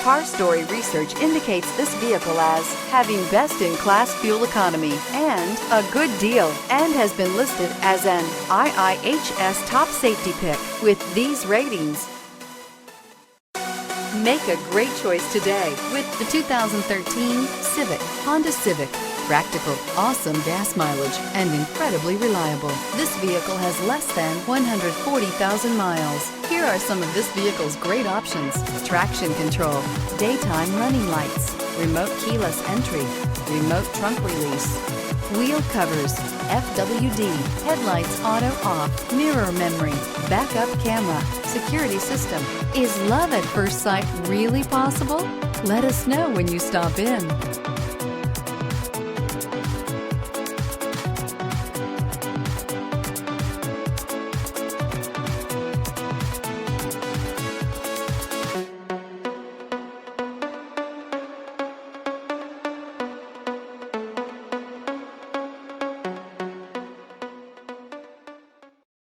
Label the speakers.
Speaker 1: Car Story research indicates this vehicle as having best-in-class fuel economy and a good deal, and has been listed as an IIHS top safety pick with these ratings. Make a great choice today with the 2013 Honda Civic. Practical, awesome gas mileage, and incredibly reliable. This vehicle has less than 140,000 miles. Here are some of this vehicle's great options: traction control, daytime running lights, remote keyless entry, remote trunk release, wheel covers, FWD, headlights auto off, mirror memory, backup camera, security system. Is love at first sight really possible? Let us know when you stop in.